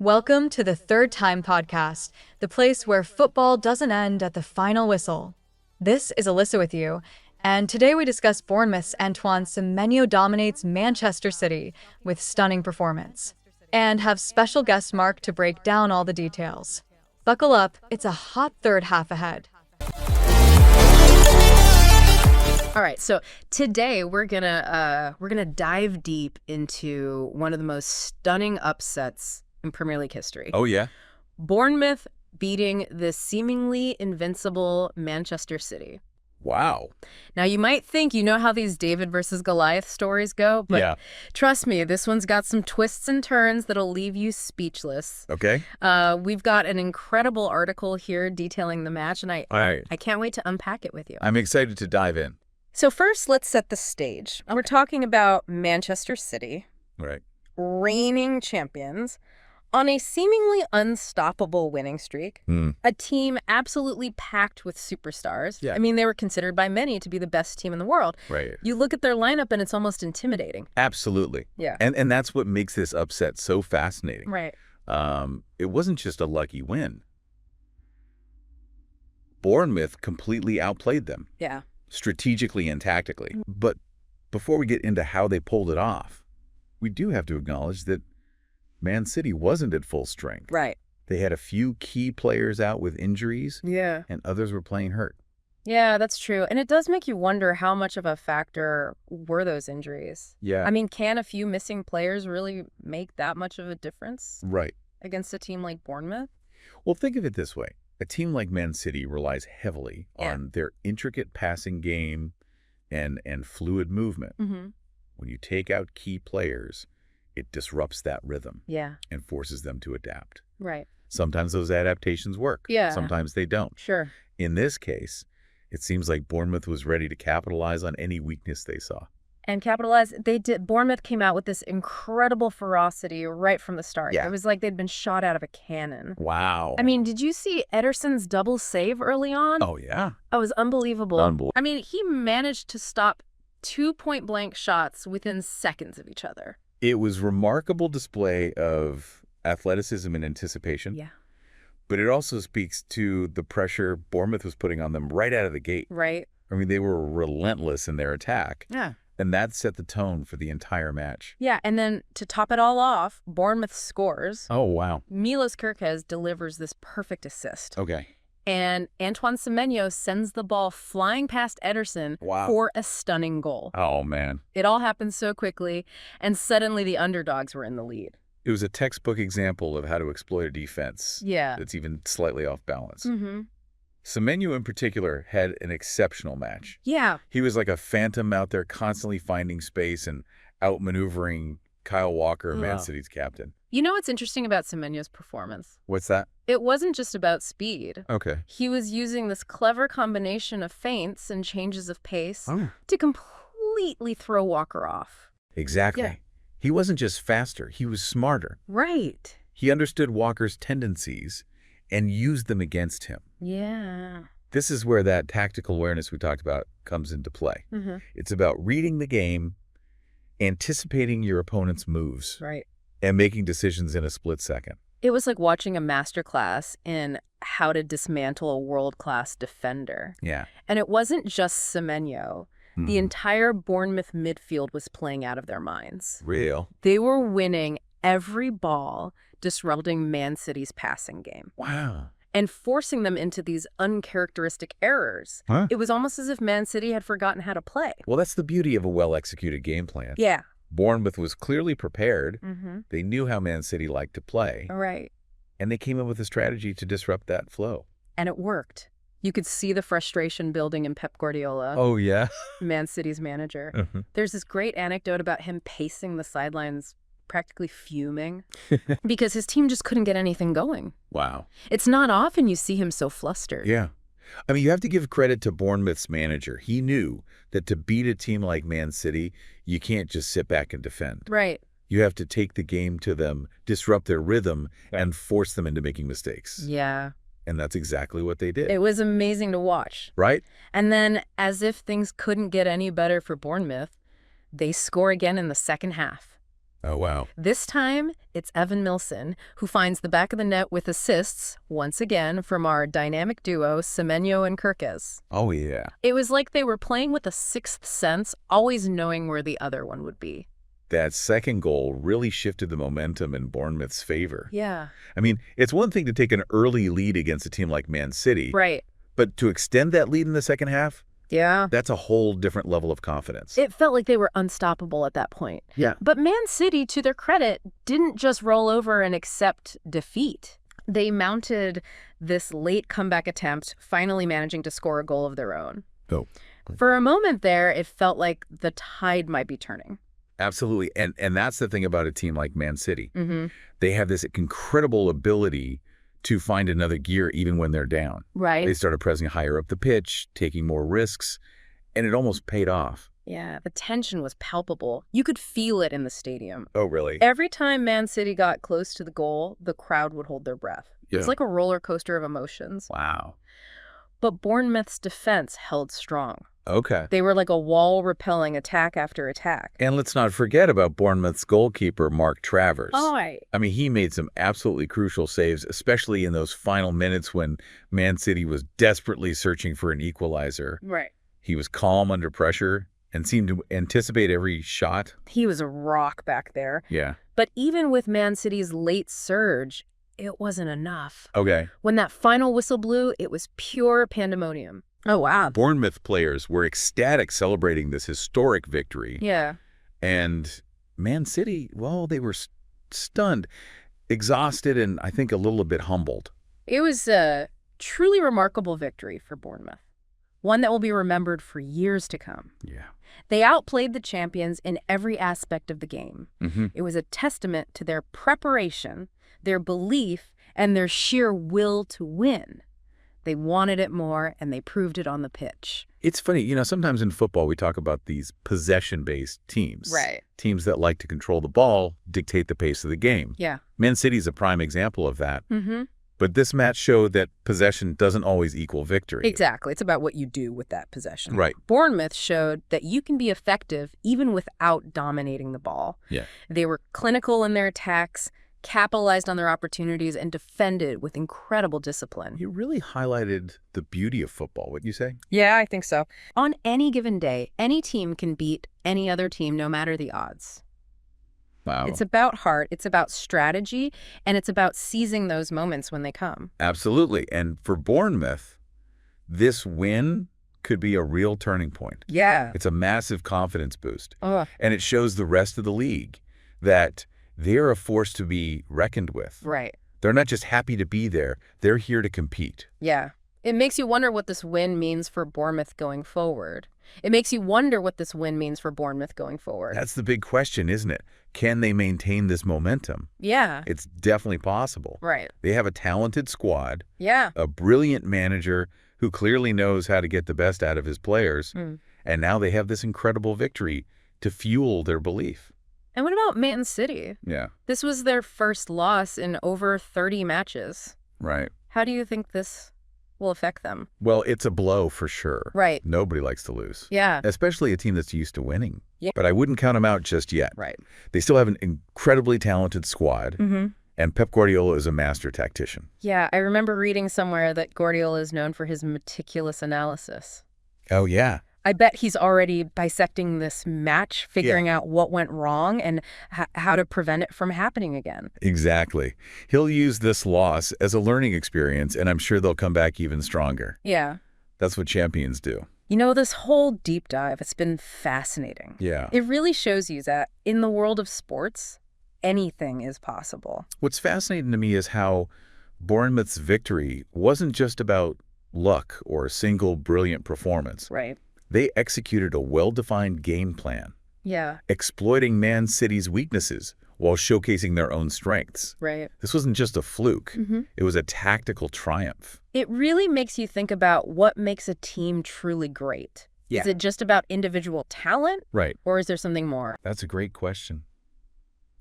Welcome to the Third Time podcast, the place where football doesn't end at the final whistle. This is Alyssa with you, and today we discuss Bournemouth's Antoine Semenyo dominates Manchester City with stunning performance, and have special guest Mark to break down all the details. Buckle up, it's a hot third half ahead. All right, so today we're gonna dive deep into one of the most stunning upsets in Premier League history. Oh, yeah? Bournemouth beating the seemingly invincible Manchester City. Wow. Now, you might think you know how these David versus Goliath stories go, but trust me, this one's got some twists and turns that'll leave you speechless. Okay. We've got an incredible article here detailing the match, and I can't wait to unpack it with you. I'm excited to dive in. So first, let's set the stage. We're talking about Manchester City, Right. reigning champions, on a seemingly unstoppable winning streak, a team absolutely packed with superstars. Yeah. I mean, they were considered by many to be the best team in the world. Right. You look at their lineup and it's almost intimidating. Absolutely. Yeah. And that's what makes this upset so fascinating. Right. It wasn't just a lucky win. Bournemouth completely outplayed them, Yeah. strategically and tactically. But before we get into how they pulled it off, we do have to acknowledge that Man City wasn't at full strength. Right. They had a few key players out with injuries, Yeah. and others were playing hurt. Yeah, that's true. And it does make you wonder how much of a factor were those injuries. Yeah. I mean, can a few missing players really make that much of a difference Right. against a team like Bournemouth? Well, think of it this way. A team like Man City relies heavily Yeah. on their intricate passing game and fluid movement. Mm-hmm. When you take out key players, it disrupts that rhythm Yeah. and forces them to adapt. Right. Sometimes those adaptations work. Yeah. Sometimes they don't. Sure. In this case, it seems like Bournemouth was ready to capitalize on any weakness they saw. And capitalize, they did. Bournemouth came out with this incredible ferocity right from the start. Yeah. It was like they'd been shot out of a cannon. Wow. I mean, did you see Ederson's double save early on? Oh, yeah. It was unbelievable. Unbelievable. I mean, he managed to stop 2 point-blank shots within seconds of each other. It was remarkable display of athleticism and anticipation. Yeah. But it also speaks to the pressure Bournemouth was putting on them right out of the gate. Right. I mean, they were relentless in their attack. Yeah. And that set the tone for the entire match. Yeah, and then to top it all off, Bournemouth scores. Oh, wow. Milos Kerkez delivers this perfect assist. Okay. And Antoine Semenyo sends the ball flying past Ederson for a stunning goal. Oh, man. It all happened so quickly, and suddenly the underdogs were in the lead. It was a textbook example of how to exploit a defense that's even slightly off balance. Mm-hmm. Semenyo in particular had an exceptional match. Yeah. He was like a phantom out there constantly finding space and outmaneuvering Kyle Walker, Man City's captain. You know what's interesting about Semenyo's performance? What's that? It wasn't just about speed. Okay. He was using this clever combination of feints and changes of pace to completely throw Walker off. Exactly. Yeah. He wasn't just faster, he was smarter. Right. He understood Walker's tendencies and used them against him. Yeah. This is where that tactical awareness we talked about comes into play. Mm-hmm. It's about reading the game, anticipating your opponent's moves, Right. and making decisions in a split second. It was like watching a masterclass in how to dismantle a world-class defender. Yeah. And it wasn't just Semenyo. Mm-hmm. The entire Bournemouth midfield was playing out of their minds. Real. They were winning every ball, disrupting Man City's passing game. Wow. And forcing them into these uncharacteristic errors. Huh? It was almost as if Man City had forgotten how to play. Well, that's the beauty of a well-executed game plan. Yeah. Bournemouth was clearly prepared. Mm-hmm. They knew how Man City liked to play. Right. And they came up with a strategy to disrupt that flow. And it worked. You could see the frustration building in Pep Guardiola, Oh, yeah? Man City's manager. Uh-huh. There's this great anecdote about him pacing the sidelines, practically fuming, because his team just couldn't get anything going. Wow. It's not often you see him so flustered. Yeah. I mean, you have to give credit to Bournemouth's manager. He knew that to beat a team like Man City, you can't just sit back and defend. Right. You have to take the game to them, disrupt their rhythm, and force them into making mistakes. Yeah. And that's exactly what they did. It was amazing to watch. Right? And then, as if things couldn't get any better for Bournemouth, they score again in the second half. Oh, wow. This time, it's Evan Milson, who finds the back of the net with assists, once again, from our dynamic duo, Semenyo and Kirkes. Oh, yeah. It was like they were playing with a sixth sense, always knowing where the other one would be. That second goal really shifted the momentum in Bournemouth's favor. Yeah. I mean, it's one thing to take an early lead against a team like Man City. Right. But to extend that lead in the second half, Yeah. that's a whole different level of confidence. It felt like they were unstoppable at that point. Yeah. But Man City, to their credit, didn't just roll over and accept defeat. They mounted this late comeback attempt, finally managing to score a goal of their own. Oh. For a moment there, it felt like the tide might be turning. Absolutely. And that's the thing about a team like Man City. Mm-hmm. They have this incredible ability to find another gear even when they're down. Right. They started pressing higher up the pitch, taking more risks, and it almost paid off. Yeah, the tension was palpable. You could feel it in the stadium. Oh, really? Every time Man City got close to the goal, the crowd would hold their breath. Yeah. It's like a roller coaster of emotions. Wow. But Bournemouth's defense held strong. Okay. They were like a wall-repelling attack after attack. And let's not forget about Bournemouth's goalkeeper, Mark Travers. Right. I mean, he made some absolutely crucial saves, especially in those final minutes when Man City was desperately searching for an equalizer. Right. He was calm under pressure and seemed to anticipate every shot. He was a rock back there. Yeah. But even with Man City's late surge, it wasn't enough. Okay. When that final whistle blew, it was pure pandemonium. Oh, wow. Bournemouth players were ecstatic celebrating this historic victory. Yeah. And Man City, well, they were stunned, exhausted, and I think a little bit humbled. It was a truly remarkable victory for Bournemouth, one that will be remembered for years to come. Yeah. They outplayed the champions in every aspect of the game. Mm-hmm. It was a testament to their preparation, their belief, and their sheer will to win. They wanted it more, and they proved it on the pitch. It's funny, sometimes in football we talk about these possession-based teams. Right. Teams that like to control the ball, dictate the pace of the game. Yeah. Man City's a prime example of that. Mm-hmm. But this match showed that possession doesn't always equal victory. Exactly. It's about what you do with that possession. Right. Bournemouth showed that you can be effective even without dominating the ball. Yeah. They were clinical in their attacks, capitalized on their opportunities, and defended with incredible discipline. You really highlighted the beauty of football, wouldn't you say? Yeah, I think so. On any given day, any team can beat any other team, no matter the odds. Wow. It's about heart, it's about strategy, and it's about seizing those moments when they come. Absolutely. And for Bournemouth, this win could be a real turning point. Yeah. It's a massive confidence boost. Oh, And it shows the rest of the league that they're a force to be reckoned with. right. They're not just happy to be there. They're here to compete. Yeah. It makes you wonder what this win means for Bournemouth going forward. That's That's the big question, isn't it? Can they maintain this momentum? Yeah. It's definitely possible. Right. They have a talented squad, Yeah. a brilliant manager who clearly knows how to get the best out of his players, and now they have this incredible victory to fuel their belief. And what about Man City? Yeah, This was their first loss in over 30 matches. right. How do you think this will affect them? Well, it's a blow for sure. Right. Nobody likes to lose, Yeah. especially a team that's used to winning. Yeah. But I wouldn't count them out just yet. Right. They still have an incredibly talented squad, Mm-hmm. and Pep Guardiola is a master tactician. Yeah, I remember reading somewhere that Guardiola is known for his meticulous analysis. Oh, yeah. I bet he's already dissecting this match, figuring out what went wrong and how to prevent it from happening again. Exactly. He'll use this loss as a learning experience, and I'm sure they'll come back even stronger. Yeah. That's what champions do. This whole deep dive, it's been fascinating. Yeah. It really shows you that in the world of sports, anything is possible. What's fascinating to me is how Bournemouth's victory wasn't just about luck or a single brilliant performance. Right. They executed a well-defined game plan, Yeah. exploiting Man City's weaknesses while showcasing their own strengths. Right. This wasn't just a fluke. Mm-hmm. It was a tactical triumph. It really makes you think about what makes a team truly great. Yeah. Is it just about individual talent, Right. or is there something more? That's a great question.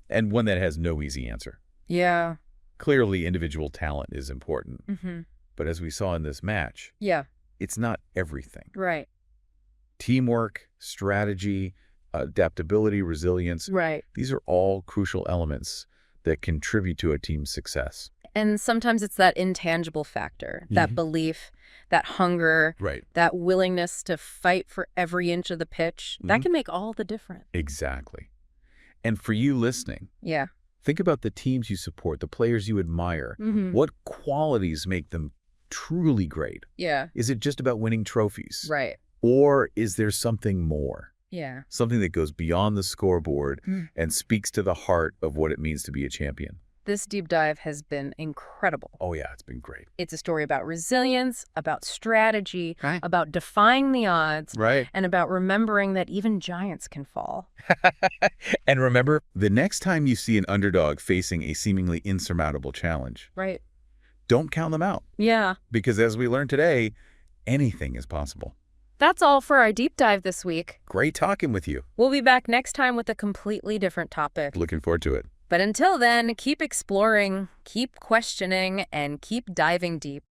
And one that has no easy answer. Yeah. Clearly, individual talent is important. Mm-hmm. But as we saw in this match, Yeah. it's not everything. Right. Teamwork, strategy, adaptability, resilience. Right. These are all crucial elements that contribute to a team's success. And sometimes it's that intangible factor, that belief, that hunger, Right. that willingness to fight for every inch of the pitch. That can make all the difference. Exactly. And for you listening, Yeah. think about the teams you support, the players you admire. What qualities make them truly great? Yeah. Is it just about winning trophies? Right. Or is there something more? Yeah. Something that goes beyond the scoreboard and speaks to the heart of what it means to be a champion? This deep dive has been incredible. Oh, yeah, it's been great. It's a story about resilience, about strategy, Right. about defying the odds, Right. and about remembering that even giants can fall. And remember, the next time you see an underdog facing a seemingly insurmountable challenge, Right. don't count them out. Yeah. Because as we learned today, anything is possible. That's all for our deep dive this week. Great talking with you. We'll be back next time with a completely different topic. Looking forward to it. But until then, keep exploring, keep questioning, and keep diving deep.